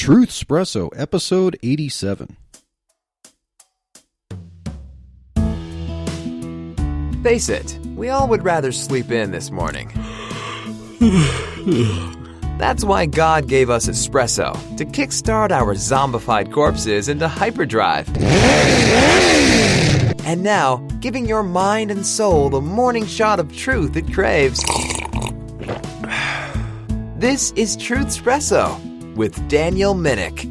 Truth Espresso, episode 87. Face it, we all would rather sleep in this morning. That's why God gave us espresso, to kickstart our zombified corpses into hyperdrive. And now, giving your mind and soul the morning shot of truth it craves. This is Truth Espresso with Daniel Minnick.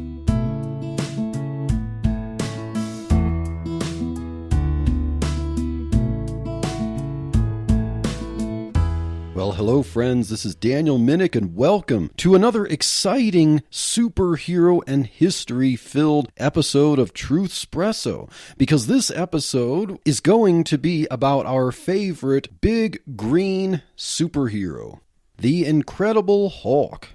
Well, hello friends, this is Daniel Minnick and welcome to another exciting superhero and history-filled episode of Truth Espresso, because this episode is going to be about our favorite big green superhero, the Incredible Hulk.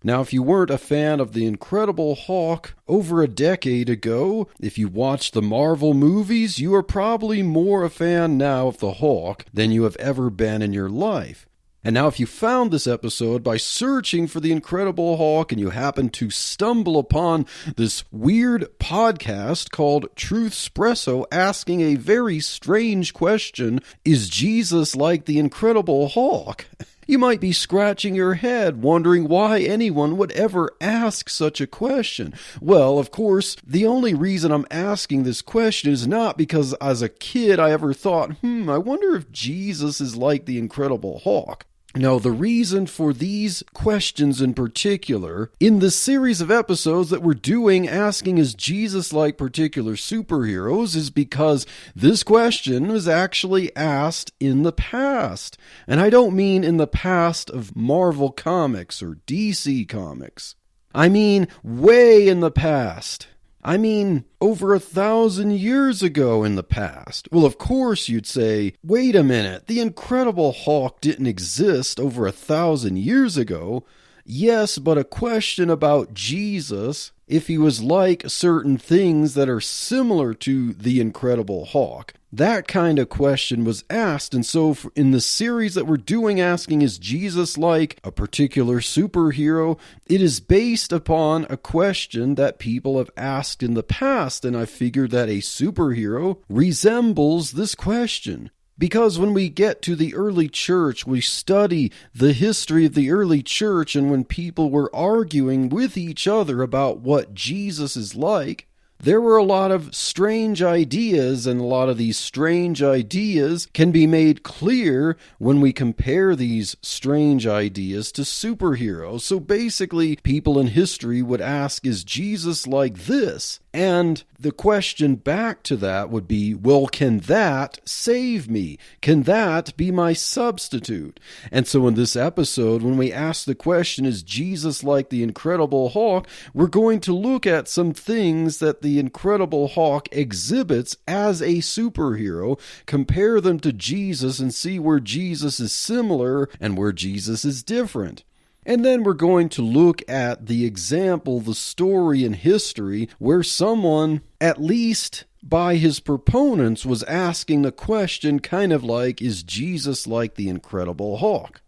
Now, if you weren't a fan of the Incredible Hulk over a decade ago, if you watched the Marvel movies, you are probably more a fan now of the Hulk than you have ever been in your life. And now if you found this episode by searching for the Incredible Hulk and you happen to stumble upon this weird podcast called Truth Espresso asking a very strange question, is Jesus like the Incredible Hulk? You might be scratching your head wondering why anyone would ever ask such a question. Well, of course, the only reason I'm asking this question is not because as a kid I ever thought, I wonder if Jesus is like the Incredible Hulk. No, the reason for these questions in particular, in the series of episodes that we're doing asking is Jesus like particular superheroes, is because this question was actually asked in the past. And I don't mean in the past of Marvel Comics or DC Comics. I mean way in the past. I mean, over 1,000 years ago in the past. Well, of course you'd say, wait a minute, the Incredible Hulk didn't exist over 1,000 years ago. Yes, but a question about Jesus, if he was like certain things that are similar to the Incredible Hulk, that kind of question was asked. And so in the series that we're doing asking, is Jesus like a particular superhero? It is based upon a question that people have asked in the past. And I figured that a superhero resembles this question. Because when we get to the early church, we study the history of the early church, and when people were arguing with each other about what Jesus is like, there were a lot of strange ideas, and a lot of these strange ideas can be made clear when we compare these strange ideas to superheroes. So basically, people in history would ask, is Jesus like this? And the question back to that would be, well, can that save me? Can that be my substitute? And so in this episode, when we ask the question, is Jesus like the Incredible Hulk? We're going to look at some things that the Incredible Hulk exhibits as a superhero, compare them to Jesus, and see where Jesus is similar and where Jesus is different. And then we're going to look at the example, the story in history, where someone, at least by his proponents, was asking the question kind of like, is Jesus like the Incredible Hulk?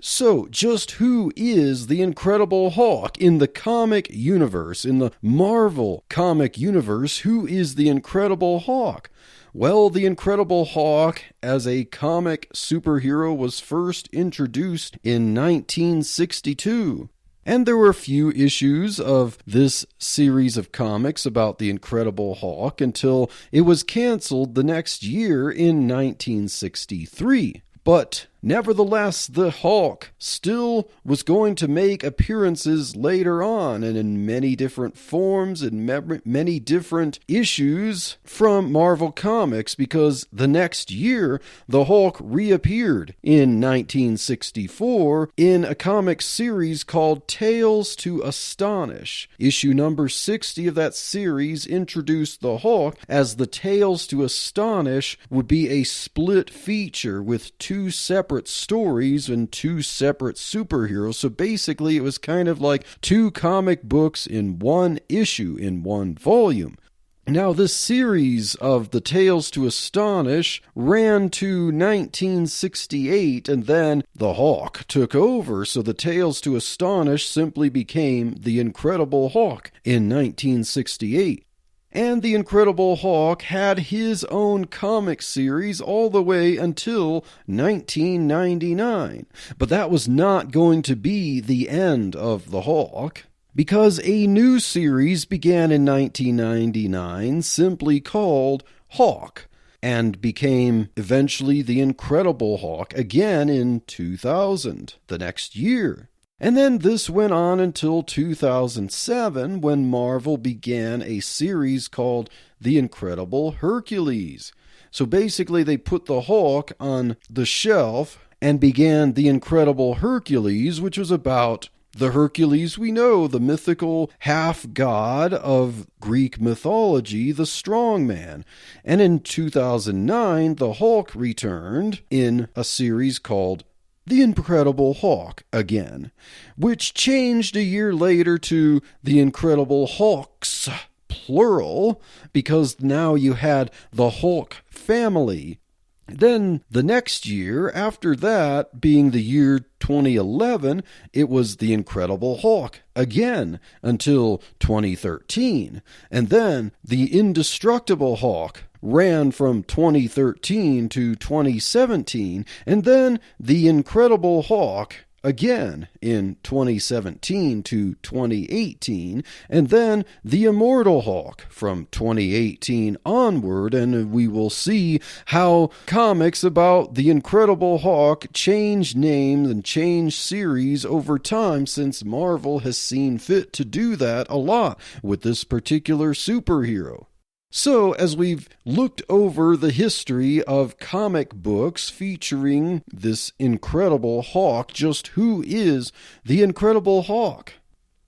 So, just who is the Incredible Hulk in the comic universe, in the Marvel comic universe? Who is the Incredible Hulk? Well, the Incredible Hulk as a comic superhero was first introduced in 1962. And there were a few issues of this series of comics about the Incredible Hulk until it was canceled the next year in 1963. But nevertheless, the Hulk still was going to make appearances later on and in many different forms and many different issues from Marvel Comics, because the next year, the Hulk reappeared in 1964 in a comic series called Tales to Astonish. Issue number 60 of that series introduced the Hulk as the Tales to Astonish would be a split feature with two separate stories and two separate superheroes. So basically it was kind of like two comic books in one issue, in one volume. Now, this series of the Tales to Astonish ran to 1968, and then the Hawk took over, so the Tales to Astonish simply became The Incredible Hawk in 1968. And The Incredible Hawk had his own comic series all the way until 1999. But that was not going to be the end of the Hawk, because a new series began in 1999 simply called Hawk, and became eventually The Incredible Hawk again in 2000, the next year. And then this went on until 2007, when Marvel began a series called The Incredible Hercules. So basically they put the Hawk on the shelf and began The Incredible Hercules, which was about the Hercules we know, the mythical half-god of Greek mythology, the strong man. And in 2009, the Hulk returned in a series called The Incredible Hawk again, which changed a year later to The Incredible Hawks, plural, because now you had the Hulk family. Then the next year, after that, being the year 2011, it was The Incredible Hulk again until 2013. And then The Indestructible Hulk ran from 2013 to 2017, and then The Incredible Hulk again in 2017 to 2018, and then The Immortal Hulk from 2018 onward, and we will see how comics about The Incredible Hulk change names and change series over time, since Marvel has seen fit to do that a lot with this particular superhero. So, as we've looked over the history of comic books featuring this Incredible Hawk, just who is the Incredible Hawk?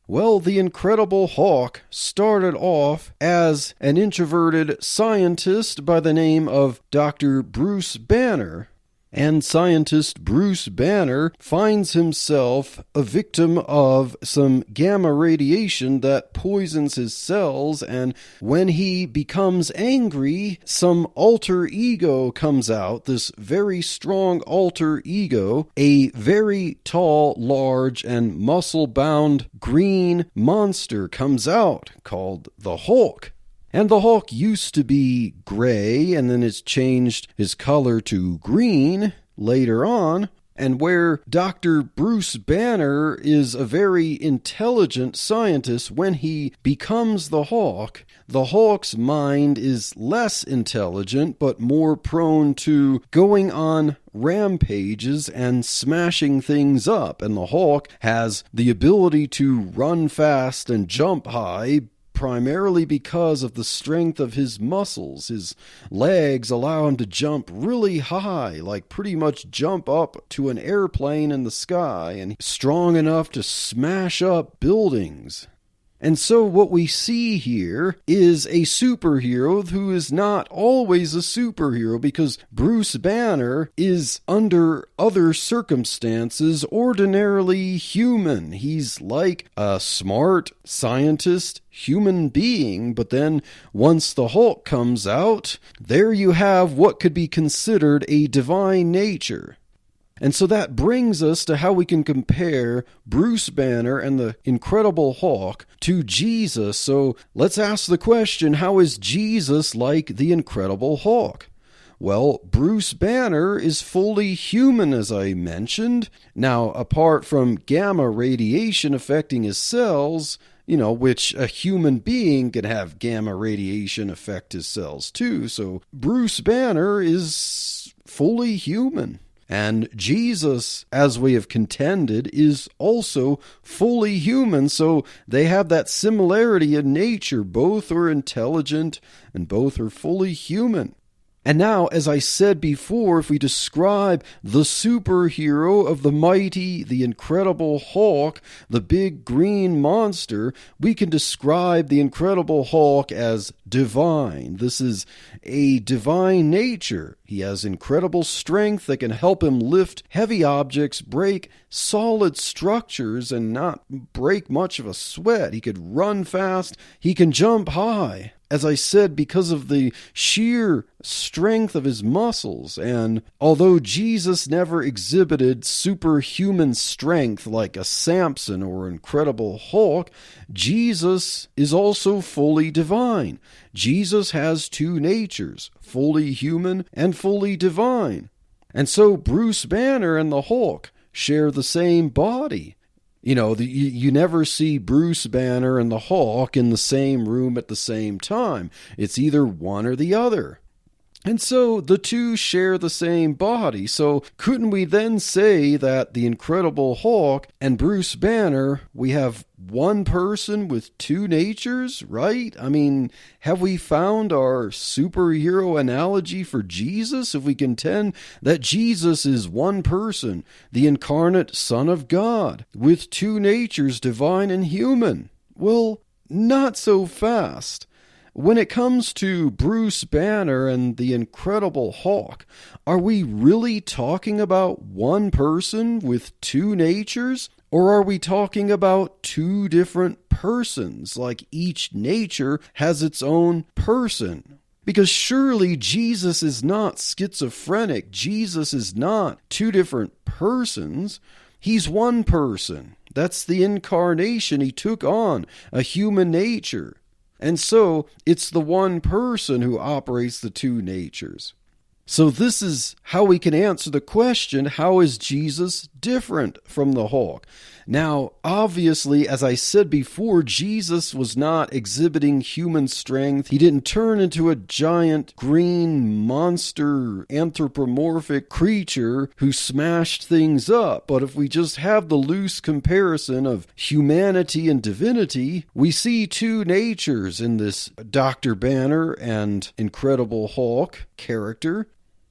Well, the Incredible Hawk started off as an introverted scientist by the name of Dr. Bruce Banner. And scientist Bruce Banner finds himself a victim of some gamma radiation that poisons his cells, and when he becomes angry, some alter ego comes out, this very strong alter ego, a very tall, large, and muscle-bound green monster comes out called the Hulk. And the Hulk used to be gray, and then it's changed his color to green later on. And where Dr. Bruce Banner is a very intelligent scientist, when he becomes the Hulk's mind is less intelligent, but more prone to going on rampages and smashing things up. And the Hulk has the ability to run fast and jump high, primarily because of the strength of his muscles. His legs allow him to jump really high, like pretty much jump up to an airplane in the sky, and strong enough to smash up buildings. And so what we see here is a superhero who is not always a superhero, because Bruce Banner is, under other circumstances, ordinarily human. He's like a smart scientist human being, but then once the Hulk comes out, there you have what could be considered a divine nature. And so that brings us to how we can compare Bruce Banner and the Incredible Hulk to Jesus. So let's ask the question, how is Jesus like the Incredible Hulk? Well, Bruce Banner is fully human, as I mentioned. Now, apart from gamma radiation affecting his cells, which a human being can have gamma radiation affect his cells too. So Bruce Banner is fully human. And Jesus, as we have contended, is also fully human, so they have that similarity in nature. Both are intelligent and both are fully human. And now, as I said before, if we describe the superhero of the mighty, the Incredible Hulk, the big green monster, we can describe the Incredible Hulk as divine. This is a divine nature. He has incredible strength that can help him lift heavy objects, break solid structures, and not break much of a sweat. He could run fast. He can jump high. as I said, because of the sheer strength of his muscles. And although Jesus never exhibited superhuman strength like a Samson or Incredible Hulk, Jesus is also fully divine. Jesus has two natures, fully human and fully divine. And so Bruce Banner and the Hulk share the same body. You never see Bruce Banner and the Hulk in the same room at the same time. It's either one or the other. And so the two share the same body. So couldn't we then say that the Incredible Hulk and Bruce Banner, we have one person with two natures, right? I mean, have we found our superhero analogy for Jesus? If we contend that Jesus is one person, the incarnate Son of God, with two natures, divine and human. Well, not so fast. When it comes to Bruce Banner and the Incredible Hulk, are we really talking about one person with two natures? Or are we talking about two different persons, like each nature has its own person? Because surely Jesus is not schizophrenic. Jesus is not two different persons. He's one person. That's the incarnation. He took on a human nature. And so it's the one person who operates the two natures. So this is how we can answer the question, how is Jesus different from the Hulk? Now, obviously, as I said before, Jesus was not exhibiting human strength. He didn't turn into a giant green monster anthropomorphic creature who smashed things up. But if we just have the loose comparison of humanity and divinity, we see two natures in this Dr. Banner and Incredible Hulk character.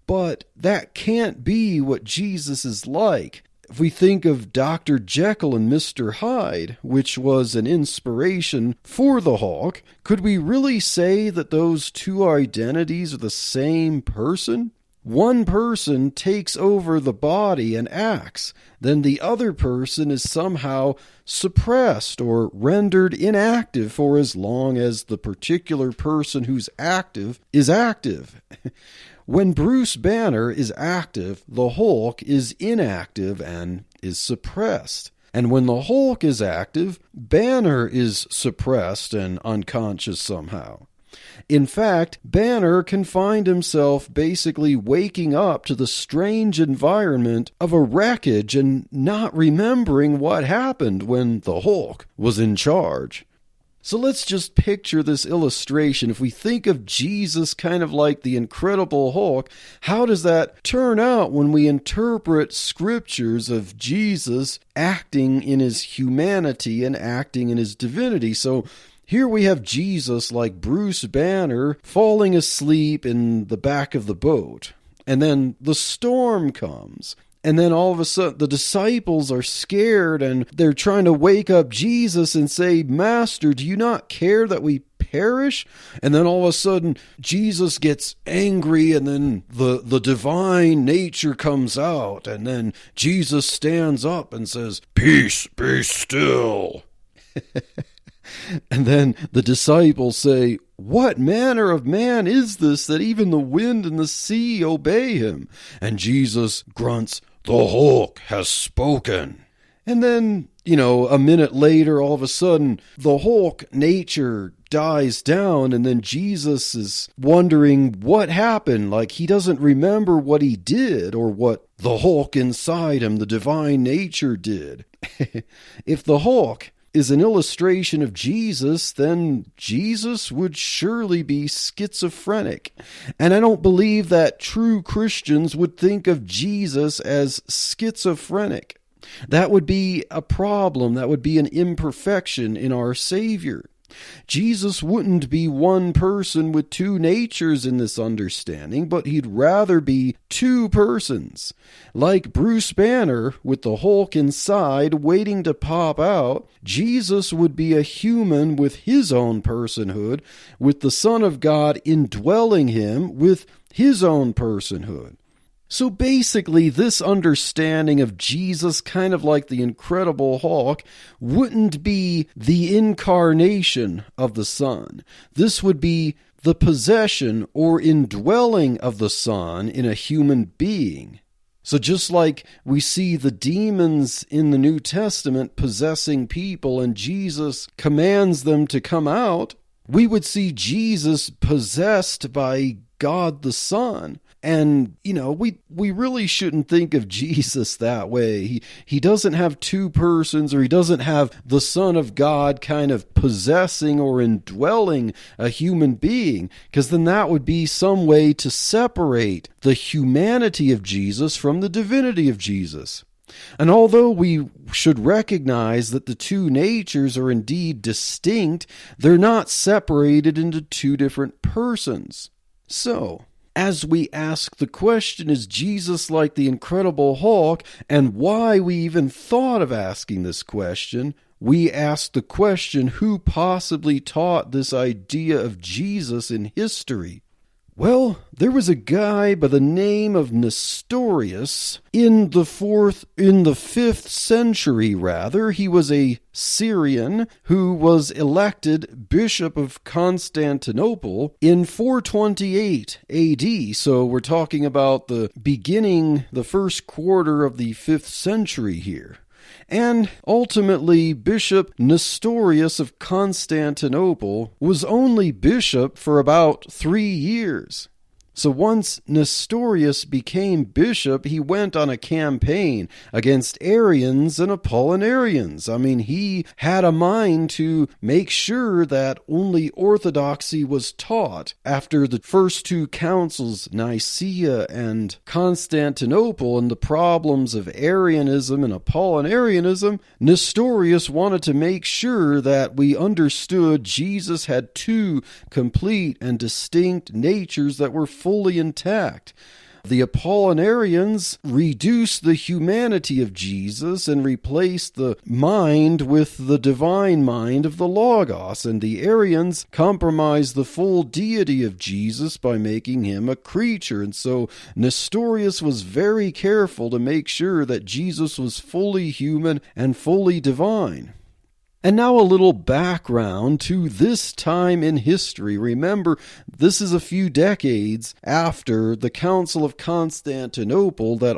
But that can't be what Jesus is like. If we think of Dr. Jekyll and Mr. Hyde, which was an inspiration for the Hulk, could we really say that those two identities are the same person? One person takes over the body and acts, then the other person is somehow suppressed or rendered inactive for as long as the particular person who's active is active. When Bruce Banner is active, the Hulk is inactive and is suppressed. And when the Hulk is active, Banner is suppressed and unconscious somehow. In fact, Banner can find himself basically waking up to the strange environment of a wreckage and not remembering what happened when the Hulk was in charge. So let's just picture this illustration. If we think of Jesus kind of like the Incredible Hulk, how does that turn out when we interpret scriptures of Jesus acting in his humanity and acting in his divinity? So here we have Jesus like Bruce Banner falling asleep in the back of the boat. And then the storm comes. And then all of a sudden, the disciples are scared and they're trying to wake up Jesus and say, "Master, do you not care that we perish?" And then all of a sudden, Jesus gets angry and then the divine nature comes out. And then Jesus stands up and says, "Peace, be still." And then the disciples say, "What manner of man is this that even the wind and the sea obey him?" And Jesus grunts, "The Hulk has spoken." And then, a minute later, all of a sudden, the Hulk nature dies down, and then Jesus is wondering what happened. Like, he doesn't remember what he did or what the Hulk inside him, the divine nature, did. If the Hulk is an illustration of Jesus, then Jesus would surely be schizophrenic. And I don't believe that true Christians would think of Jesus as schizophrenic. That would be a problem. That would be an imperfection in our Savior. Jesus wouldn't be one person with two natures in this understanding, but he'd rather be two persons. Like Bruce Banner with the Hulk inside waiting to pop out, Jesus would be a human with his own personhood, with the Son of God indwelling him with his own personhood. So basically, this understanding of Jesus, kind of like the Incredible Hulk, wouldn't be the incarnation of the Son. This would be the possession or indwelling of the Son in a human being. So just like we see the demons in the New Testament possessing people and Jesus commands them to come out, we would see Jesus possessed by God the Son. And, we really shouldn't think of Jesus that way. He doesn't have two persons, or he doesn't have the Son of God kind of possessing or indwelling a human being, because then that would be some way to separate the humanity of Jesus from the divinity of Jesus. And although we should recognize that the two natures are indeed distinct, they're not separated into two different persons. So, as we ask the question, is Jesus like the Incredible Hulk, and why we even thought of asking this question, we ask the question, who possibly taught this idea of Jesus in history? Well, there was a guy by the name of Nestorius in the 5th century. He was a Syrian who was elected Bishop of Constantinople in 428 AD. So we're talking about the first quarter of the 5th century here. And ultimately, Bishop Nestorius of Constantinople was only bishop for about 3 years. So once Nestorius became bishop, he went on a campaign against Arians and Apollinarians. He had a mind to make sure that only orthodoxy was taught. After the first two councils, Nicaea and Constantinople, and the problems of Arianism and Apollinarianism, Nestorius wanted to make sure that we understood Jesus had two complete and distinct natures that were fully intact. The Apollinarians reduced the humanity of Jesus and replaced the mind with the divine mind of the Logos, and the Arians compromised the full deity of Jesus by making him a creature. And so Nestorius was very careful to make sure that Jesus was fully human and fully divine. And now a little background to this time in history. Remember, this is a few decades after the Council of Constantinople that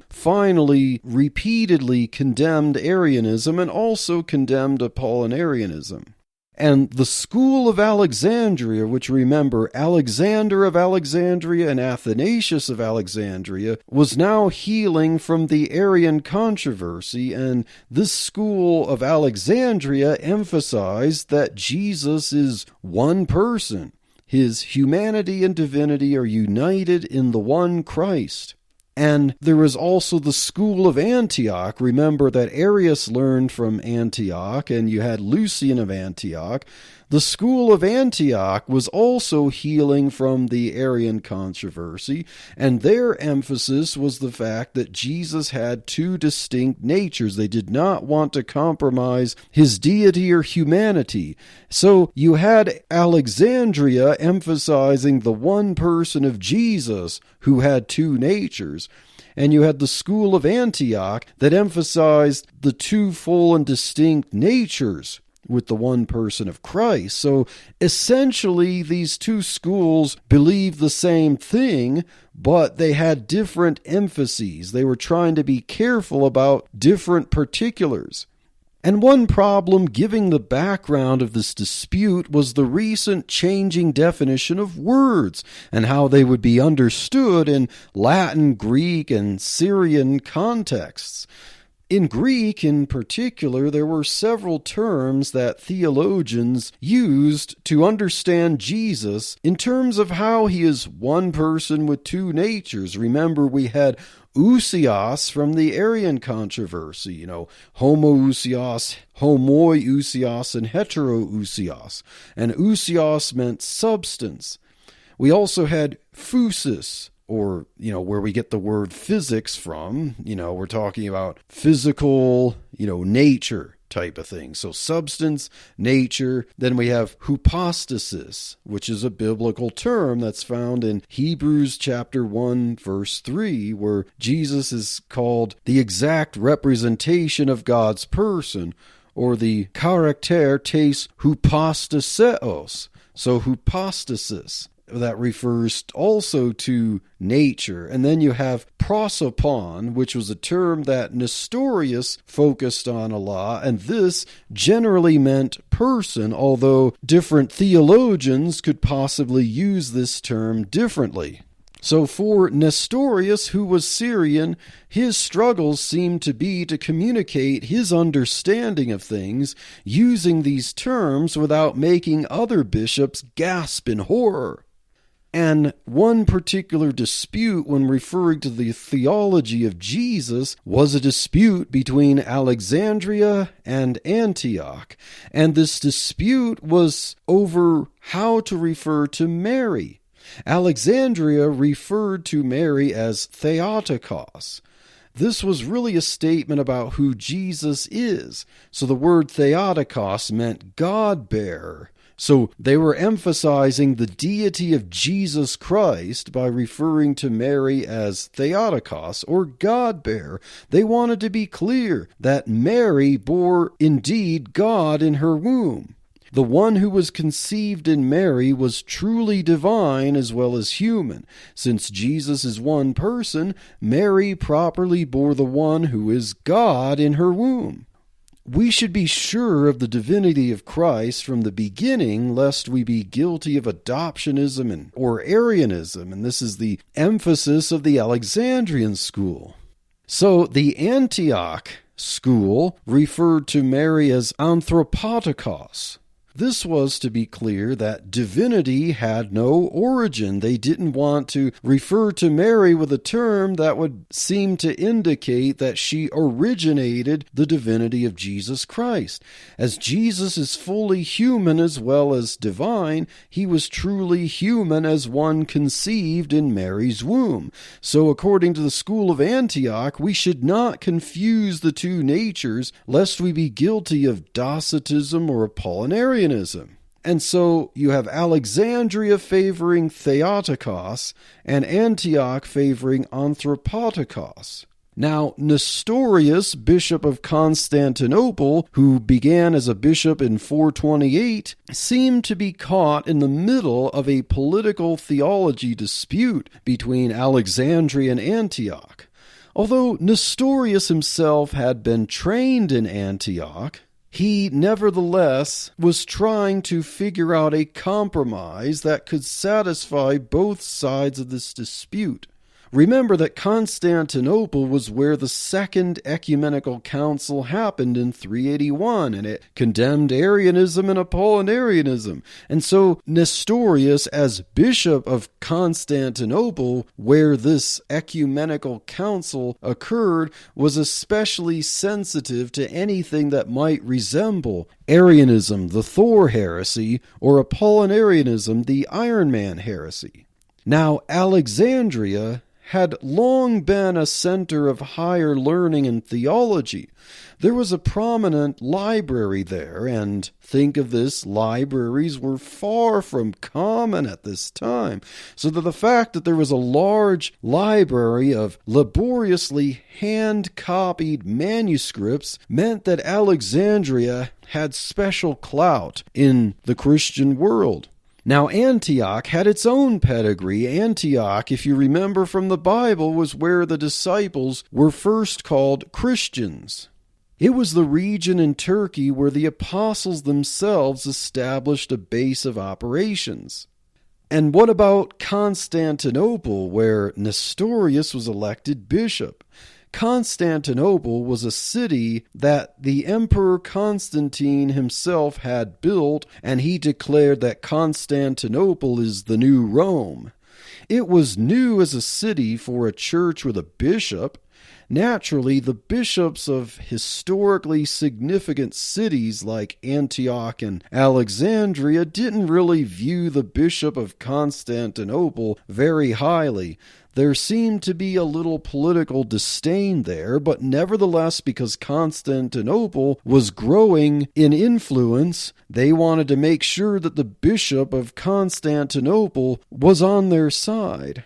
finally, repeatedly condemned Arianism and also condemned Apollinarianism. And the school of Alexandria, which, remember, Alexander of Alexandria and Athanasius of Alexandria, was now healing from the Arian controversy, and this school of Alexandria emphasized that Jesus is one person. His humanity and divinity are united in the one Christ. And there was also the school of Antioch. Remember that Arius learned from Antioch, and you had Lucian of Antioch. The school of Antioch was also healing from the Arian controversy, and their emphasis was the fact that Jesus had two distinct natures. They did not want to compromise his deity or humanity. So you had Alexandria emphasizing the one person of Jesus who had two natures, and you had the school of Antioch that emphasized the two full and distinct natures with the one person of Christ. So essentially, these two schools believed the same thing, but they had different emphases. They were trying to be careful about different particulars. And one problem giving the background of this dispute was the recent changing definition of words and how they would be understood in Latin, Greek, and Syrian contexts. In Greek, in particular, there were several terms that theologians used to understand Jesus in terms of how he is one person with two natures. Remember, we had ousios from the Arian controversy, homoousios, homoiousios, and heteroousios. And ousios meant substance. We also had physis, or, where we get the word physics from. We're talking about physical, nature. type of thing. So substance, nature. Then we have hypostasis, which is a biblical term that's found in Hebrews chapter 1, verse 3, where Jesus is called the exact representation of God's person, or the character tes hypostaseos. So hypostasis. That refers also to nature. And then you have prosopon, which was a term that Nestorius focused on a lot, and this generally meant person, although different theologians could possibly use this term differently. So for Nestorius, who was Syrian, his struggles seemed to be to communicate his understanding of things using these terms without making other bishops gasp in horror. And one particular dispute when referring to the theology of Jesus was a dispute between Alexandria and Antioch. And this dispute was over how to refer to Mary. Alexandria referred to Mary as Theotokos. This was really a statement about who Jesus is. So the word Theotokos meant God-bearer. So they were emphasizing the deity of Jesus Christ by referring to Mary as Theotokos, or God-bearer. They wanted to be clear that Mary bore indeed God in her womb. The one who was conceived in Mary was truly divine as well as human. Since Jesus is one person, Mary properly bore the one who is God in her womb. We should be sure of the divinity of Christ from the beginning, lest we be guilty of adoptionism or Arianism, and this is the emphasis of the Alexandrian school. So the Antioch school referred to Mary as Anthropotokos. This was to be clear that divinity had no origin. They didn't want to refer to Mary with a term that would seem to indicate that she originated the divinity of Jesus Christ. As Jesus is fully human as well as divine, he was truly human as one conceived in Mary's womb. So according to the school of Antioch, we should not confuse the two natures, lest we be guilty of Docetism or Apollinarianism. And so you have Alexandria favoring Theotokos and Antioch favoring Anthropotokos. Now, Nestorius, bishop of Constantinople, who began as a bishop in 428, seemed to be caught in the middle of a political theology dispute between Alexandria and Antioch. Although Nestorius himself had been trained in Antioch, he nevertheless was trying to figure out a compromise that could satisfy both sides of this dispute. Remember that Constantinople was where the Second Ecumenical Council happened in 381, and it condemned Arianism and Apollinarianism. And so Nestorius, as bishop of Constantinople, where this ecumenical council occurred, was especially sensitive to anything that might resemble Arianism, the Thor heresy, or Apollinarianism, the Iron Man heresy. Now, Alexandria had long been a center of higher learning and theology. There was a prominent library there, and think of this, libraries were far from common at this time, so that the fact that there was a large library of laboriously hand-copied manuscripts meant that Alexandria had special clout in the Christian world. Now, Antioch had its own pedigree. Antioch, if you remember from the Bible, was where the disciples were first called Christians. It was the region in Turkey where the apostles themselves established a base of operations. And what about Constantinople, where Nestorius was elected bishop? Constantinople was a city that the Emperor Constantine himself had built, and he declared that Constantinople is the new Rome. It was new as a city for a church with a bishop, Naturally, the bishops of historically significant cities like Antioch and Alexandria didn't really view the bishop of Constantinople very highly. There seemed to be a little political disdain there, but nevertheless, because Constantinople was growing in influence, they wanted to make sure that the bishop of Constantinople was on their side.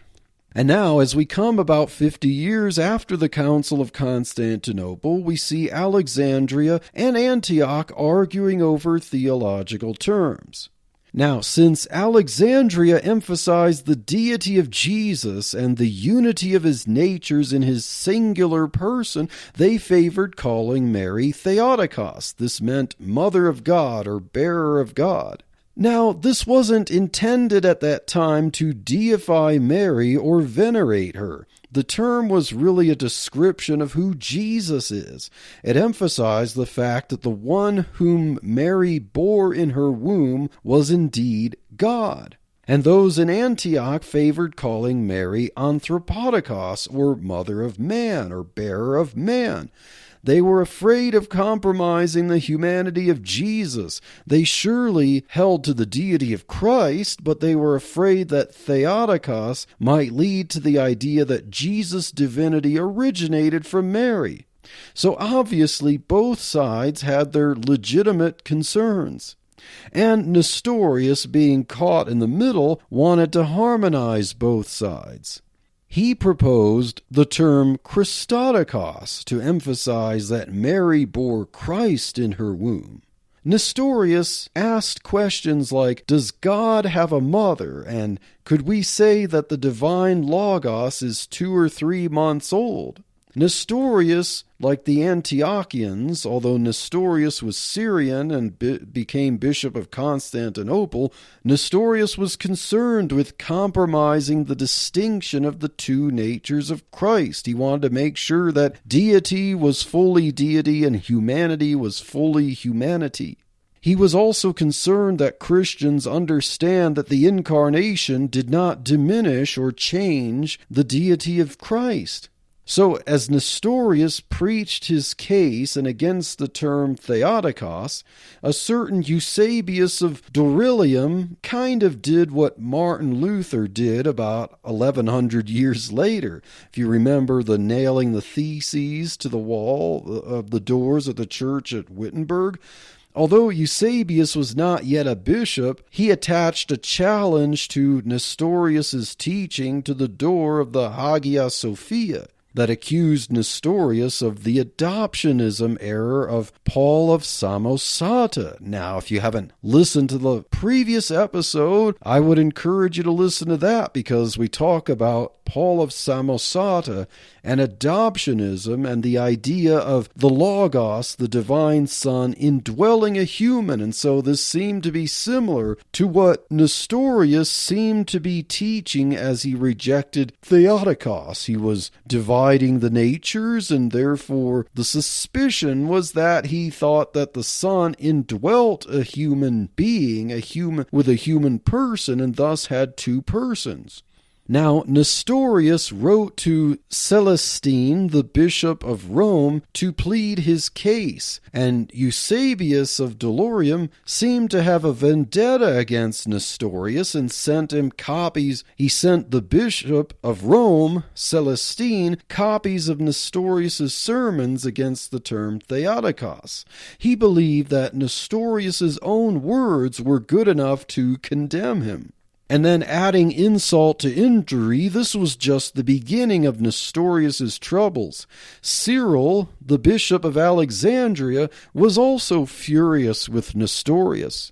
And now, as we come about 50 years after the Council of Constantinople, we see Alexandria and Antioch arguing over theological terms. Now, since Alexandria emphasized the deity of Jesus and the unity of his natures in his singular person, they favored calling Mary Theotokos. This meant Mother of God or Bearer of God. Now, this wasn't intended at that time to deify Mary or venerate her. The term was really a description of who Jesus is. It emphasized the fact that the one whom Mary bore in her womb was indeed God. And those in Antioch favored calling Mary Anthropotokos, or Mother of Man, or Bearer of Man. They were afraid of compromising the humanity of Jesus. They surely held to the deity of Christ, but they were afraid that Theotokos might lead to the idea that Jesus' divinity originated from Mary. So obviously both sides had their legitimate concerns. And Nestorius, being caught in the middle, wanted to harmonize both sides. He proposed the term Christotokos to emphasize that Mary bore Christ in her womb. Nestorius asked questions like, does God have a mother, and could we say that the divine Logos is 2 or 3 months old? Nestorius, like the Antiochians, although Nestorius was Syrian and became Bishop of Constantinople, Nestorius was concerned with compromising the distinction of the two natures of Christ. He wanted to make sure that deity was fully deity and humanity was fully humanity. He was also concerned that Christians understand that the incarnation did not diminish or change the deity of Christ. So, as Nestorius preached his case and against the term Theotokos, a certain Eusebius of Dorylaeum kind of did what Martin Luther did about 1100 years later. If you remember the nailing the theses to the wall of the doors of the church at Wittenberg, although Eusebius was not yet a bishop, he attached a challenge to Nestorius's teaching to the door of the Hagia Sophia that accused Nestorius of the adoptionism error of Paul of Samosata. Now, if you haven't listened to the previous episode, I would encourage you to listen to that, because we talk about Paul of Samosata and adoptionism and the idea of the Logos, the divine Son, indwelling a human. And so this seemed to be similar to what Nestorius seemed to be teaching as he rejected Theotokos. He was dividing the natures, and therefore the suspicion was that he thought that the Son indwelt a human being, with a human person, and thus had two persons. Now, Nestorius wrote to Celestine, the Bishop of Rome, to plead his case, and Eusebius of Dorylaeum seemed to have a vendetta against Nestorius and sent him copies. He sent the Bishop of Rome, Celestine, copies of Nestorius's sermons against the term Theotokos. He believed that Nestorius's own words were good enough to condemn him. And then, adding insult to injury, this was just the beginning of Nestorius's troubles. Cyril, the bishop of Alexandria, was also furious with Nestorius.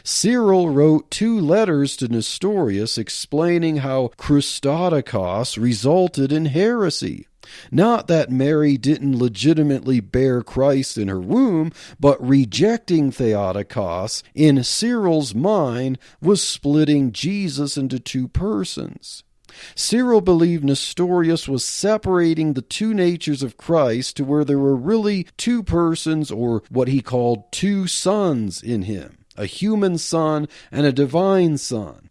Cyril wrote 2 letters to Nestorius explaining how Christotokos resulted in heresy. Not that Mary didn't legitimately bear Christ in her womb, but rejecting Theotokos, in Cyril's mind, was splitting Jesus into 2 persons. Cyril believed Nestorius was separating the 2 natures of Christ to where there were really 2 persons, or what he called 2 sons in him, a human son and a divine son.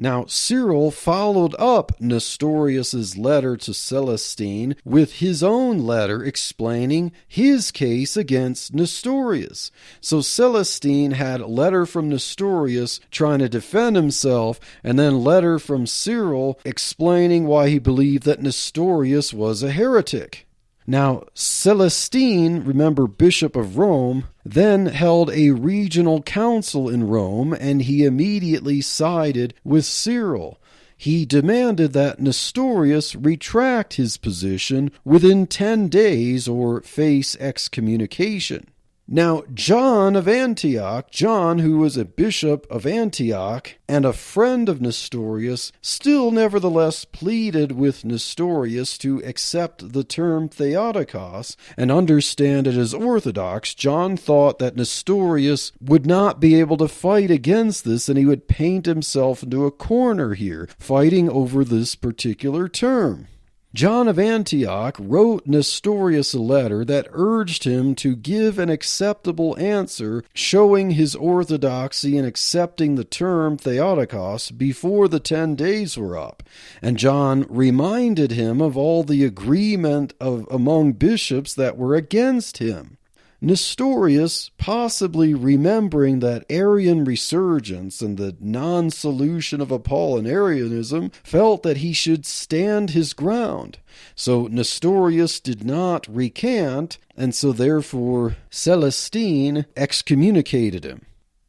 Now, Cyril followed up Nestorius's letter to Celestine with his own letter explaining his case against Nestorius. So Celestine had a letter from Nestorius trying to defend himself, and then letter from Cyril explaining why he believed that Nestorius was a heretic. Now, Celestine, remember, Bishop of Rome, then held a regional council in Rome, and he immediately sided with Cyril. He demanded that Nestorius retract his position within 10 days or face excommunication. Now, John of Antioch, John, who was a bishop of Antioch and a friend of Nestorius, still nevertheless pleaded with Nestorius to accept the term Theotokos and understand it as orthodox. John thought that Nestorius would not be able to fight against this, and he would paint himself into a corner here, fighting over this particular term. John of Antioch wrote Nestorius a letter that urged him to give an acceptable answer showing his orthodoxy in accepting the term Theotokos before the 10 days were up. And John reminded him of all the agreement among bishops that were against him. Nestorius, possibly remembering that Arian resurgence and the non-solution of Apollinarianism, felt that he should stand his ground. So Nestorius did not recant, and so therefore Celestine excommunicated him.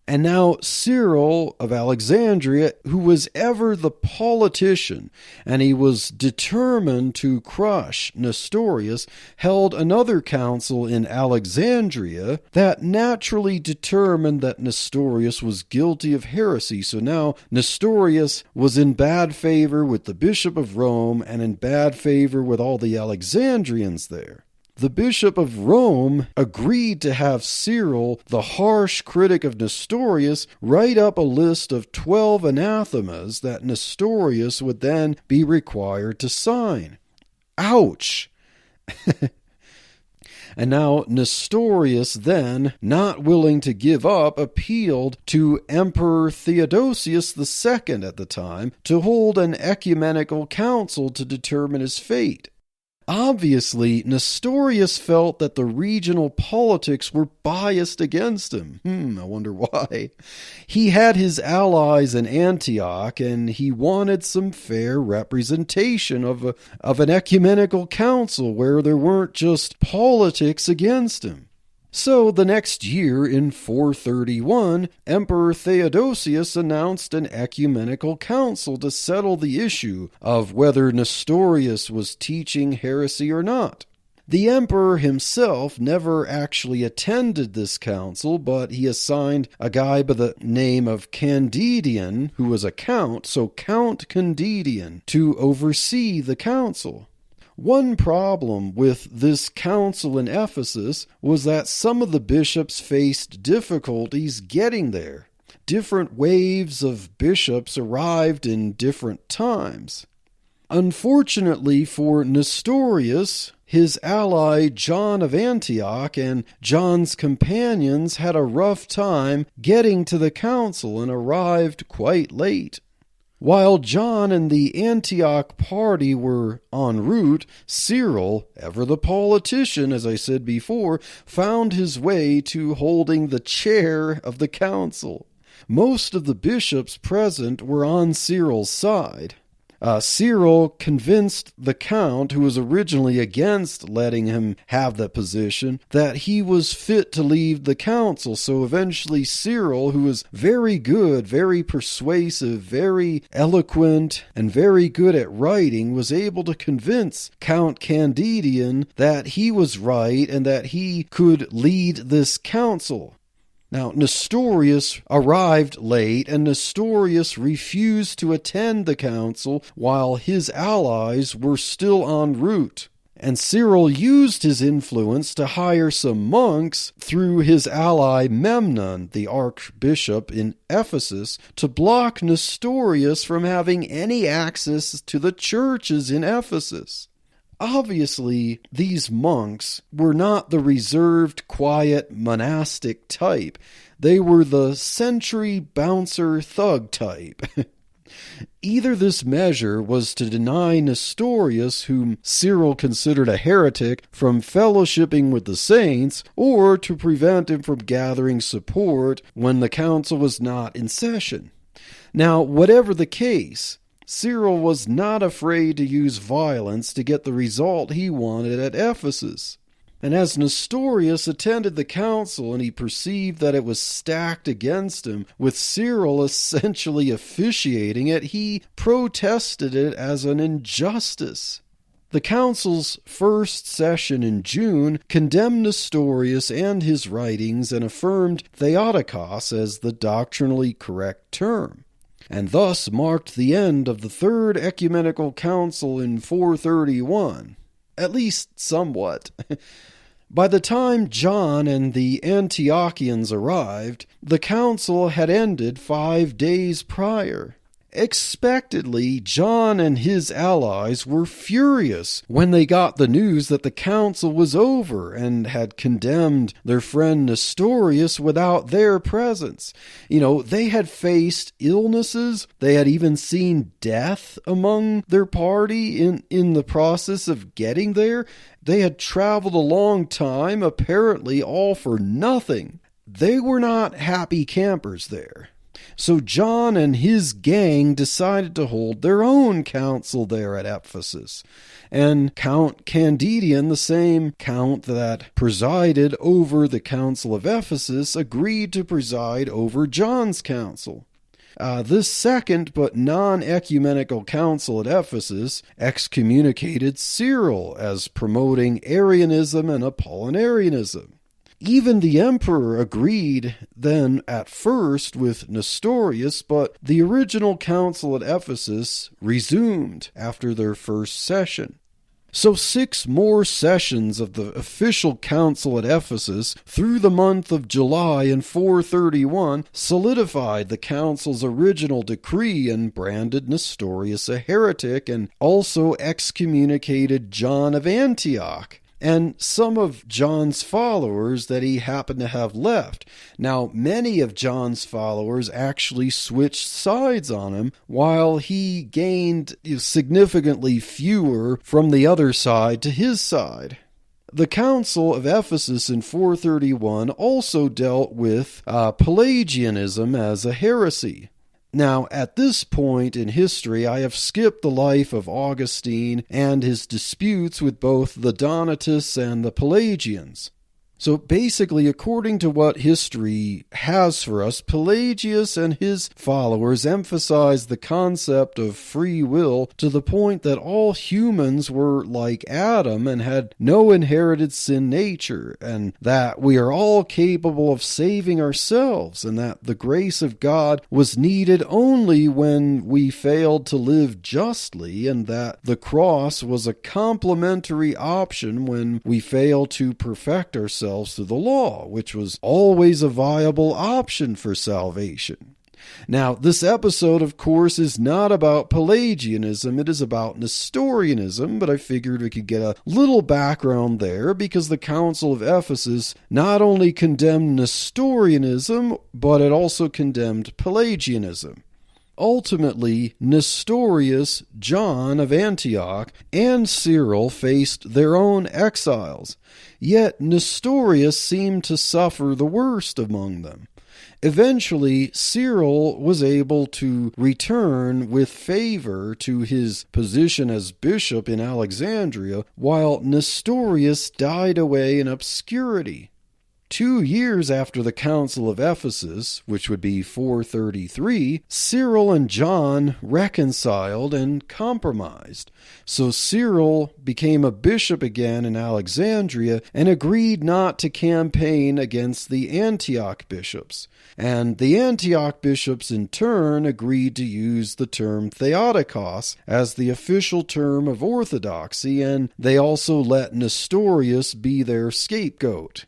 And now Cyril of Alexandria, who was ever the politician, and he was determined to crush Nestorius, held another council in Alexandria that naturally determined that Nestorius was guilty of heresy. So now Nestorius was in bad favor with the Bishop of Rome and in bad favor with all the Alexandrians there. The Bishop of Rome agreed to have Cyril, the harsh critic of Nestorius, write up a list of 12 anathemas that Nestorius would then be required to sign. Ouch! And now Nestorius then, not willing to give up, appealed to Emperor Theodosius II at the time to hold an ecumenical council to determine his fate. Obviously, Nestorius felt that the regional politics were biased against him. I wonder why. He had his allies in Antioch, and he wanted some fair representation of an ecumenical council where there weren't just politics against him. So the next year, in 431, Emperor Theodosius announced an ecumenical council to settle the issue of whether Nestorius was teaching heresy or not. The emperor himself never actually attended this council, but he assigned a guy by the name of Candidian, who was a count, so Count Candidian, to oversee the council. One problem with this council in Ephesus was that some of the bishops faced difficulties getting there. Different waves of bishops arrived in different times. Unfortunately for Nestorius, his ally John of Antioch and John's companions had a rough time getting to the council and arrived quite late. While John and the Antioch party were en route, Cyril, ever the politician, as I said before, found his way to holding the chair of the council. Most of the bishops present were on Cyril's side. Cyril convinced the count, who was originally against letting him have that position, that he was fit to lead the council. So eventually Cyril, who was very good, very persuasive, very eloquent, and very good at writing, was able to convince Count Candidian that he was right and that he could lead this council. Now, Nestorius arrived late, and Nestorius refused to attend the council while his allies were still en route. And Cyril used his influence to hire some monks through his ally Memnon, the archbishop in Ephesus, to block Nestorius from having any access to the churches in Ephesus. Obviously, these monks were not the reserved, quiet, monastic type. They were the century bouncer thug type. Either this measure was to deny Nestorius, whom Cyril considered a heretic, from fellowshipping with the saints, or to prevent him from gathering support when the council was not in session. Now, whatever the case, Cyril was not afraid to use violence to get the result he wanted at Ephesus. And as Nestorius attended the council and he perceived that it was stacked against him, with Cyril essentially officiating it, he protested it as an injustice. The council's first session in June condemned Nestorius and his writings and affirmed Theotokos as the doctrinally correct term, and thus marked the end of the Third Ecumenical Council in 431. At least somewhat. By the time John and the Antiochians arrived, the council had ended 5 days prior. Expectedly, John and his allies were furious when they got the news that the council was over and had condemned their friend Nestorius without their presence. They had faced illnesses. They had even seen death among their party in the process of getting there. They had traveled a long time, apparently all for nothing. They were not happy campers there. So John and his gang decided to hold their own council there at Ephesus. And Count Candidian, the same count that presided over the Council of Ephesus, agreed to preside over John's council. This second but non-ecumenical council at Ephesus excommunicated Cyril as promoting Arianism and Apollinarianism. Even the emperor agreed then at first with Nestorius, but the original council at Ephesus resumed after their first session. So 6 more sessions of the official council at Ephesus through the month of July in 431 solidified the council's original decree and branded Nestorius a heretic, and also excommunicated John of Antioch and some of John's followers that he happened to have left. Now, many of John's followers actually switched sides on him, while he gained significantly fewer from the other side to his side. The Council of Ephesus in 431 also dealt with Pelagianism as a heresy. Now, at this point in history, I have skipped the life of Augustine and his disputes with both the Donatists and the Pelagians. So basically, according to what history has for us, Pelagius and his followers emphasized the concept of free will to the point that all humans were like Adam and had no inherited sin nature, and that we are all capable of saving ourselves, and that the grace of God was needed only when we failed to live justly, and that the cross was a complementary option when we failed to perfect ourselves to the law, which was always a viable option for salvation. Now, this episode, of course, is not about Pelagianism, it is about Nestorianism, but I figured we could get a little background there because the Council of Ephesus not only condemned Nestorianism, but it also condemned Pelagianism. Ultimately, Nestorius, John of Antioch, and Cyril faced their own exiles, yet Nestorius seemed to suffer the worst among them. Eventually, Cyril was able to return with favor to his position as bishop in Alexandria, while Nestorius died away in obscurity. 2 years after the Council of Ephesus, which would be 433, Cyril and John reconciled and compromised. So Cyril became a bishop again in Alexandria and agreed not to campaign against the Antioch bishops. And the Antioch bishops in turn agreed to use the term Theotokos as the official term of orthodoxy, and they also let Nestorius be their scapegoat.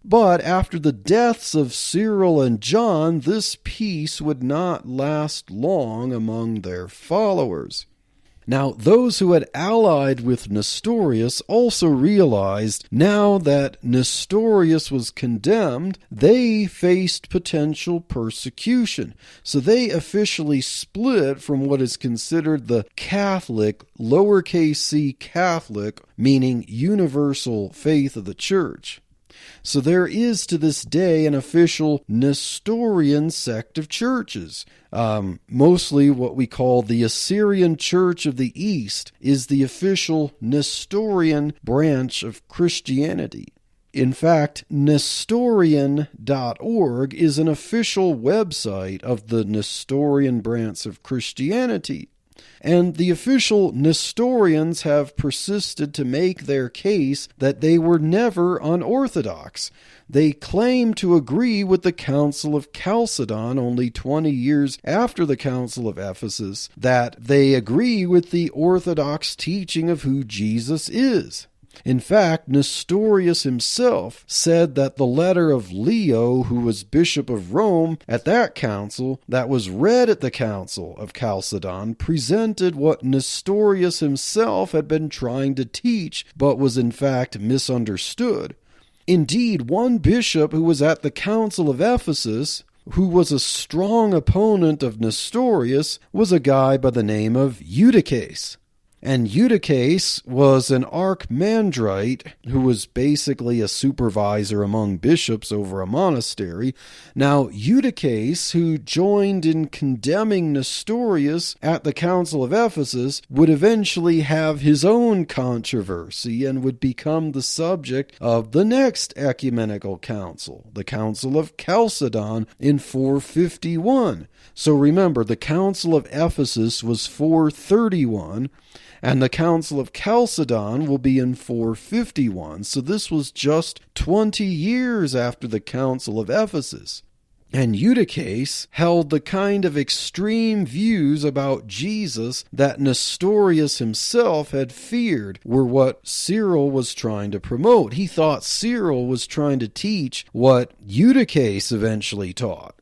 But after the deaths of Cyril and John, this peace would not last long among their followers. Now, those who had allied with Nestorius also realized now that Nestorius was condemned, they faced potential persecution. So they officially split from what is considered the Catholic, lowercase c Catholic, meaning universal faith of the church. So there is to this day an official Nestorian sect of churches. Mostly what we call the Assyrian Church of the East is the official Nestorian branch of Christianity. In fact, Nestorian.org is an official website of the Nestorian branch of Christianity. And the official Nestorians have persisted to make their case that they were never unorthodox. They claim to agree with the Council of Chalcedon only 20 years after the Council of Ephesus, that they agree with the orthodox teaching of who Jesus is. In fact, Nestorius himself said that the letter of Leo, who was Bishop of Rome at that council, that was read at the Council of Chalcedon, presented what Nestorius himself had been trying to teach, but was in fact misunderstood. Indeed, one bishop who was at the Council of Ephesus, who was a strong opponent of Nestorius, was a guy by the name of Eutyches. And Eutyches was an archimandrite who was basically a supervisor among bishops over a monastery. Now, Eutyches, who joined in condemning Nestorius at the Council of Ephesus, would eventually have his own controversy and would become the subject of the next ecumenical council, the Council of Chalcedon in 451. So remember, the Council of Ephesus was 431, and the Council of Chalcedon will be in 451. So this was just 20 years after the Council of Ephesus. And Eutyches held the kind of extreme views about Jesus that Nestorius himself had feared were what Cyril was trying to promote. He thought Cyril was trying to teach what Eutyches eventually taught.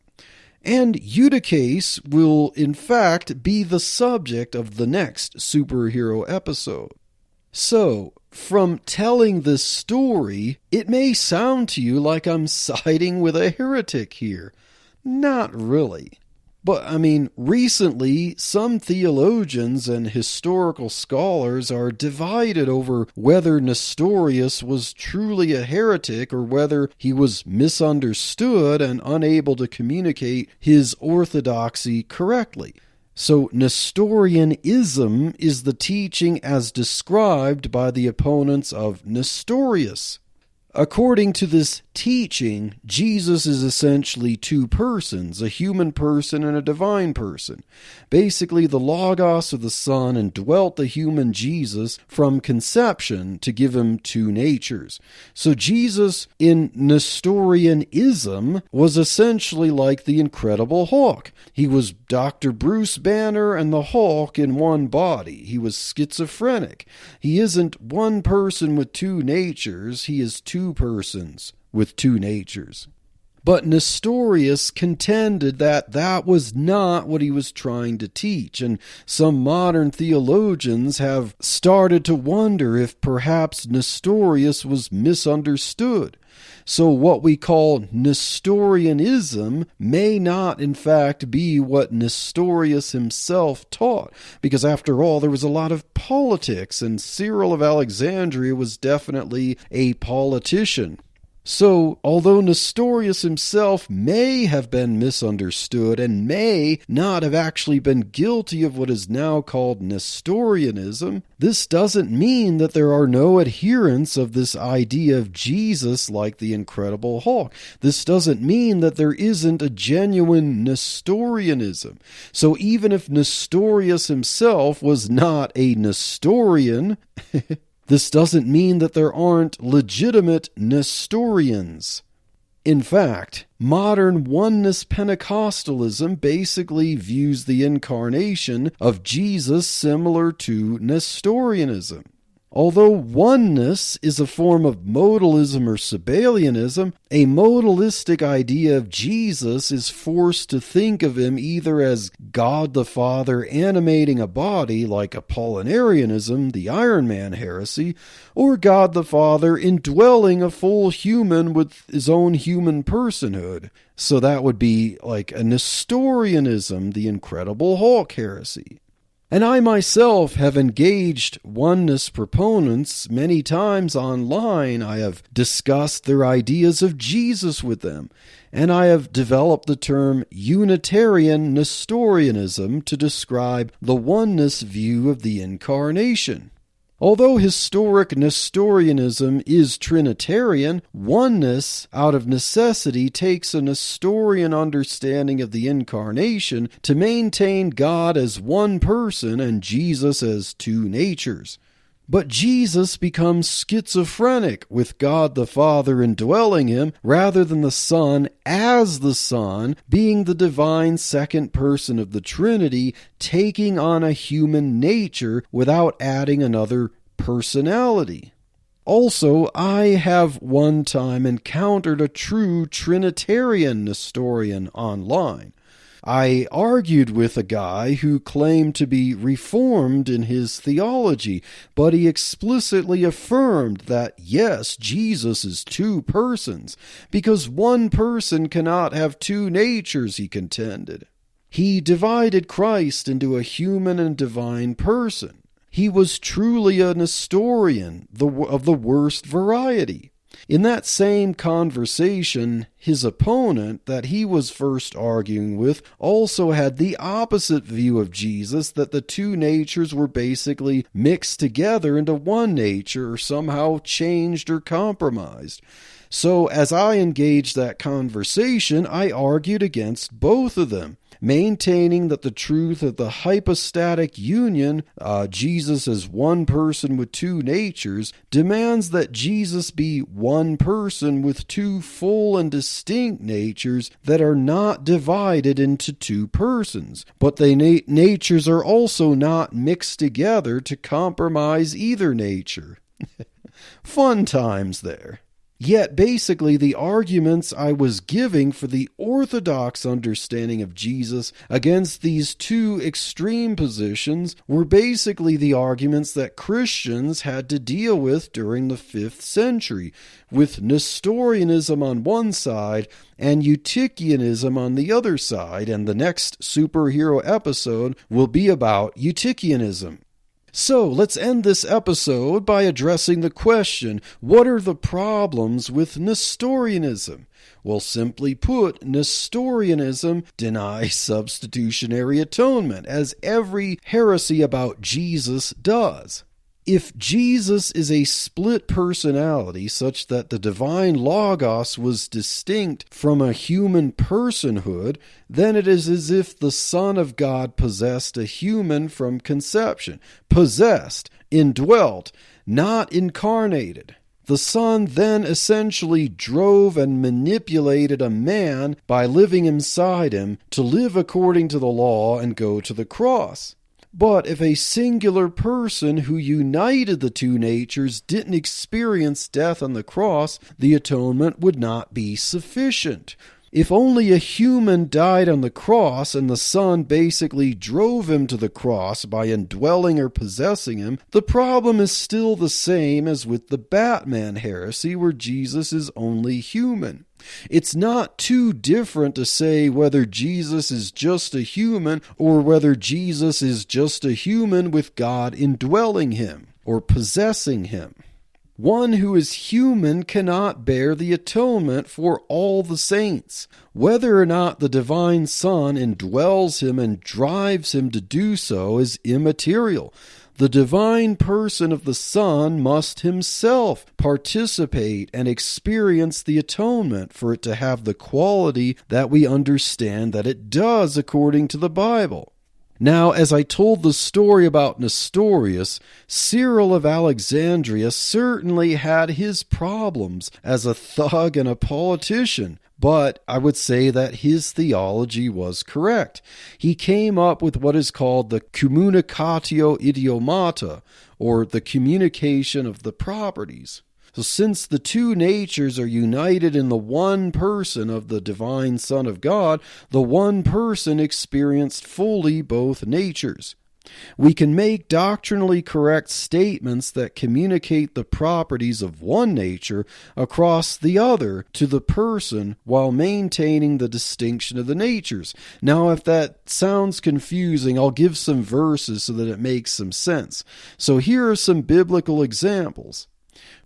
And Eutyches will, in fact, be the subject of the next superhero episode. So, from telling this story, it may sound to you like I'm siding with a heretic here. Not really. But, recently, some theologians and historical scholars are divided over whether Nestorius was truly a heretic or whether he was misunderstood and unable to communicate his orthodoxy correctly. So Nestorianism is the teaching as described by the opponents of Nestorius. According to this teaching, Jesus is essentially two persons, a human person and a divine person. Basically, the Logos of the Son indwelt the human Jesus from conception to give him two natures. So Jesus, in Nestorianism, was essentially like the Incredible Hulk. He was Dr. Bruce Banner and the Hulk in one body. He was schizophrenic. He isn't one person with two natures, he is two persons with two natures. But Nestorius contended that that was not what he was trying to teach, and some modern theologians have started to wonder if perhaps Nestorius was misunderstood. So what we call Nestorianism may not in fact be what Nestorius himself taught, because after all there was a lot of politics, and Cyril of Alexandria was definitely a politician. So, although Nestorius himself may have been misunderstood and may not have actually been guilty of what is now called Nestorianism, this doesn't mean that there are no adherents of this idea of Jesus like the Incredible Hulk. This doesn't mean that there isn't a genuine Nestorianism. So even if Nestorius himself was not a Nestorian, this doesn't mean that there aren't legitimate Nestorians. In fact, modern oneness Pentecostalism basically views the incarnation of Jesus similar to Nestorianism. Although oneness is a form of modalism or Sabellianism, a modalistic idea of Jesus is forced to think of him either as God the Father animating a body like Apollinarianism, the Iron Man heresy, or God the Father indwelling a full human with his own human personhood. So that would be like a Nestorianism, the Incredible Hulk heresy. And I myself have engaged oneness proponents many times online. I have discussed their ideas of Jesus with them, and I have developed the term Unitarian Nestorianism to describe the oneness view of the Incarnation. Although historic Nestorianism is Trinitarian, oneness, out of necessity, takes a Nestorian understanding of the Incarnation to maintain God as one person and Jesus as two natures. But Jesus becomes schizophrenic with God the Father indwelling him rather than the Son as the Son, being the divine second person of the Trinity, taking on a human nature without adding another personality. Also, I have one time encountered a true Trinitarian Nestorian online. I argued with a guy who claimed to be reformed in his theology, but he explicitly affirmed that, yes, Jesus is two persons, because one person cannot have two natures, he contended. He divided Christ into a human and divine person. He was truly a Nestorian of the worst variety. In that same conversation, his opponent that he was first arguing with also had the opposite view of Jesus, that the two natures were basically mixed together into one nature or somehow changed or compromised. So as I engaged that conversation, I argued against both of them, maintaining that the truth of the hypostatic union, Jesus as one person with two natures, demands that Jesus be one person with two full and distinct natures that are not divided into two persons, but the natures are also not mixed together to compromise either nature. Fun times there. Yet basically the arguments I was giving for the orthodox understanding of Jesus against these two extreme positions were basically the arguments that Christians had to deal with during the 5th century, with Nestorianism on one side and Eutychianism on the other side, and the next superhero episode will be about Eutychianism. So let's end this episode by addressing the question, what are the problems with Nestorianism? Well, simply put, Nestorianism denies substitutionary atonement, as every heresy about Jesus does. If Jesus is a split personality such that the divine Logos was distinct from a human personhood, then it is as if the Son of God possessed a human from conception. Possessed, indwelt, not incarnated. The Son then essentially drove and manipulated a man by living inside him to live according to the law and go to the cross. But if a singular person who united the two natures didn't experience death on the cross, the atonement would not be sufficient. If only a human died on the cross and the Son basically drove him to the cross by indwelling or possessing him, the problem is still the same as with the Batman heresy where Jesus is only human. It's not too different to say whether Jesus is just a human or whether Jesus is just a human with God indwelling him or possessing him. One who is human cannot bear the atonement for all the saints. Whether or not the divine Son indwells him and drives him to do so is immaterial. The divine person of the Son must himself participate and experience the atonement for it to have the quality that we understand that it does according to the Bible. Now, as I told the story about Nestorius, Cyril of Alexandria certainly had his problems as a thug and a politician, but I would say that his theology was correct. He came up with what is called the communicatio idiomata, or the communication of the properties. So since the two natures are united in the one person of the divine Son of God, the one person experienced fully both natures. We can make doctrinally correct statements that communicate the properties of one nature across the other to the person while maintaining the distinction of the natures. Now, if that sounds confusing, I'll give some verses so that it makes some sense. So here are some biblical examples.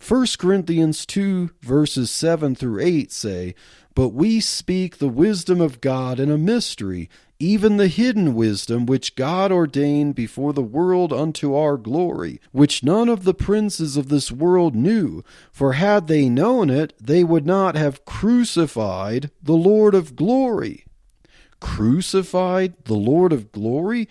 1 Corinthians 2 verses 7 through 8 say, "But we speak the wisdom of God in a mystery, even the hidden wisdom which God ordained before the world unto our glory, which none of the princes of this world knew, for had they known it, they would not have crucified the Lord of glory." Crucified the Lord of glory?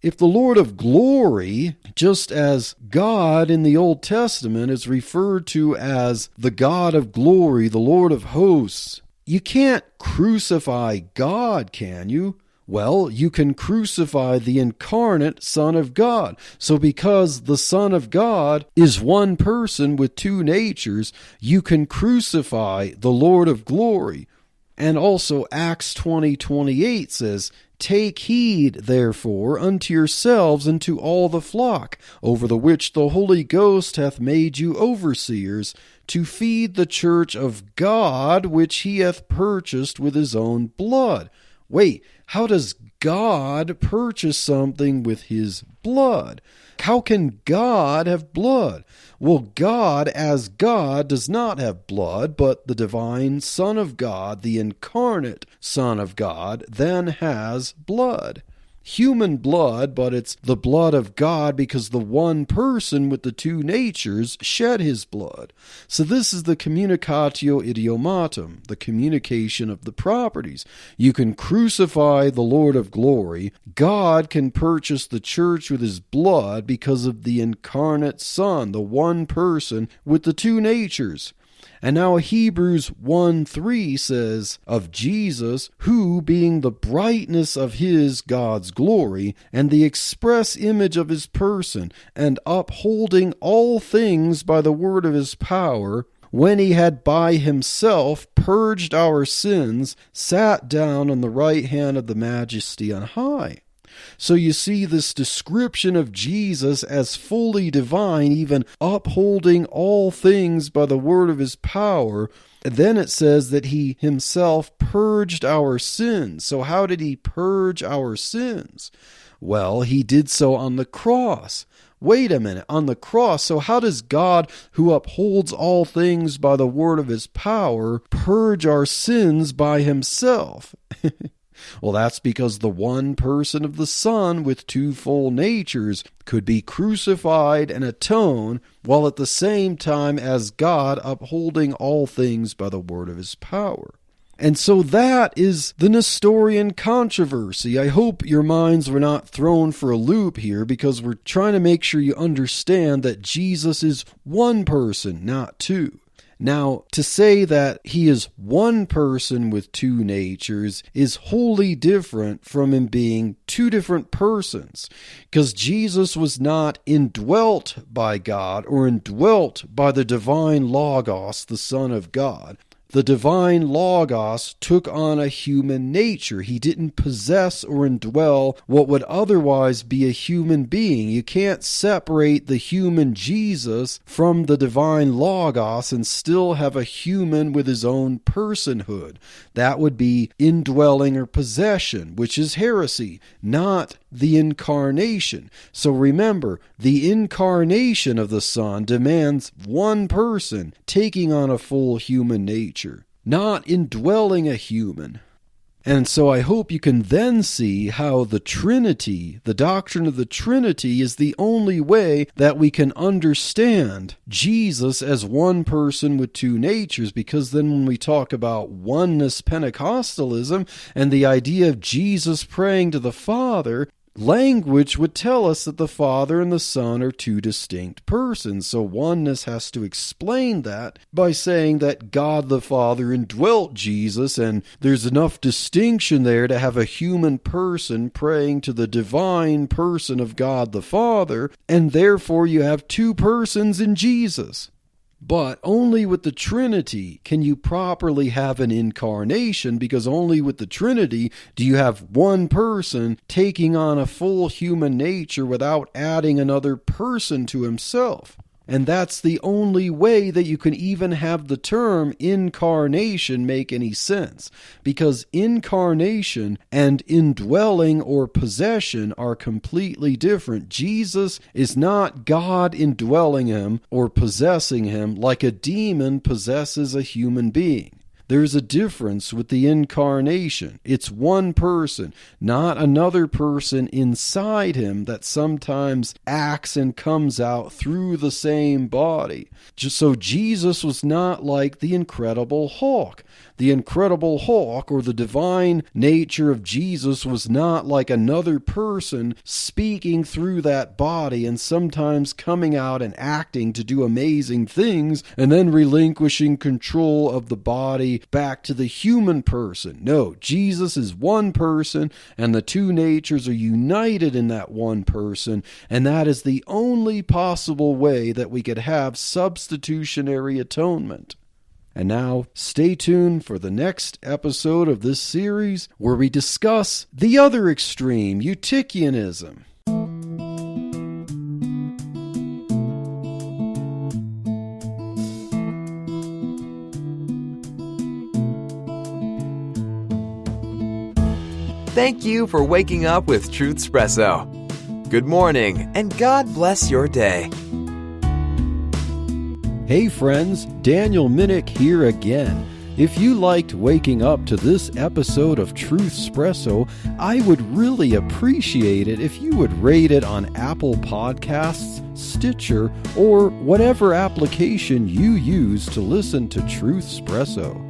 If the Lord of glory, just as God in the Old Testament is referred to as the God of glory, the Lord of hosts, you can't crucify God, can you? Well, you can crucify the incarnate Son of God. So because the Son of God is one person with two natures, you can crucify the Lord of glory. And also Acts 20:28 says, "Take heed, therefore, unto yourselves and to all the flock, over the which the Holy Ghost hath made you overseers, to feed the church of God, which he hath purchased with his own blood." Wait, how does God purchase something with his blood? How can God have blood? Well, God as God does not have blood, but the divine Son of God, the incarnate Son of God, then has blood. Human blood, but it's the blood of God because the one person with the two natures shed his blood. So this is the communicatio idiomatum, the communication of the properties. You can crucify the Lord of glory. God can purchase the church with his blood because of the incarnate Son, the one person with the two natures. And now Hebrews 1:3 says of Jesus, who being the brightness of his, God's glory, and the express image of his person, and upholding all things by the word of his power, when he had by himself purged our sins, sat down on the right hand of the majesty on high. So you see this description of Jesus as fully divine, even upholding all things by the word of his power. And then it says that he himself purged our sins. So how did he purge our sins? Well, he did so on the cross. Wait a minute, on the cross. So how does God, who upholds all things by the word of his power, purge our sins by himself? Well, that's because the one person of the Son with two full natures could be crucified and atone, while at the same time as God upholding all things by the word of his power. And so that is the Nestorian controversy. I hope your minds were not thrown for a loop here, because we're trying to make sure you understand that Jesus is one person, not two. Now, to say that he is one person with two natures is wholly different from him being two different persons, because Jesus was not indwelt by God or indwelt by the divine Logos, the Son of God. The divine Logos took on a human nature. He didn't possess or indwell what would otherwise be a human being. You can't separate the human Jesus from the divine Logos and still have a human with his own personhood. That would be indwelling or possession, which is heresy, not the incarnation. So remember, the incarnation of the Son demands one person taking on a full human nature, not indwelling a human. And so I hope you can then see how the Trinity, the doctrine of the Trinity, is the only way that we can understand Jesus as one person with two natures, because then when we talk about oneness Pentecostalism and the idea of Jesus praying to the Father, language would tell us that the Father and the Son are two distinct persons. So oneness has to explain that by saying that God the Father indwelt Jesus, and there's enough distinction there to have a human person praying to the divine person of God the Father, and therefore you have two persons in Jesus. But only with the Trinity can you properly have an incarnation, because only with the Trinity do you have one person taking on a full human nature without adding another person to himself. And that's the only way that you can even have the term incarnation make any sense, because incarnation and indwelling or possession are completely different. Jesus is not God indwelling him or possessing him like a demon possesses a human being. There's a difference with the incarnation. It's one person, not another person inside him that sometimes acts and comes out through the same body. So Jesus was not like the Incredible Hulk. The Incredible Hulk, or the divine nature of Jesus, was not like another person speaking through that body and sometimes coming out and acting to do amazing things and then relinquishing control of the body back to the human person. No, Jesus is one person, and the two natures are united in that one person, and that is the only possible way that we could have substitutionary atonement. And now, stay tuned for the next episode of this series where we discuss the other extreme, Eutychianism. Thank you for waking up with Truth Espresso. Good morning, and God bless your day. Hey friends, Daniel Minnick here again. If you liked waking up to this episode of Truth Espresso, I would really appreciate it if you would rate it on Apple Podcasts, Stitcher, or whatever application you use to listen to Truth Espresso.